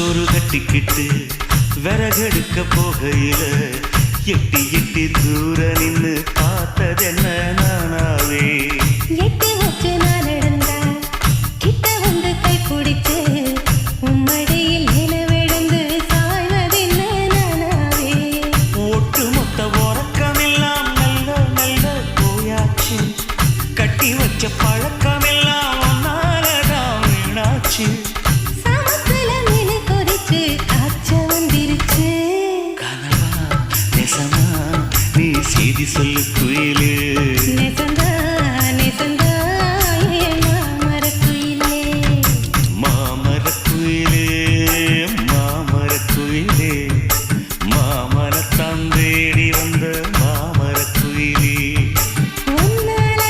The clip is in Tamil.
சோறு கட்டிக்கிட்டு விறகெடுக்க போகையில எட்டி எட்டி தூர நின்னு பார்த்ததென்ன நானாவே எட்டி வச்சு நான் நடந்தா கிட்ட வந்து கை பிடிச்சு உம்மடியில் நிலவிழுந்து சாய்வதென்ன நானாவே ஒட்டு மொத்த உறக்கமெல்லாம் நல்ல நல்ல போயாச்சு கட்டி வச்ச பழக்கமெல்லாம் ஒன்னாலதான் வீணாச்சு சமத்துல மீன் கொதிச்சு காய்ச்ச வந்துருச்சு கனவா நெசமா நீ செய்தி சொல்லு குயிலு நெசமா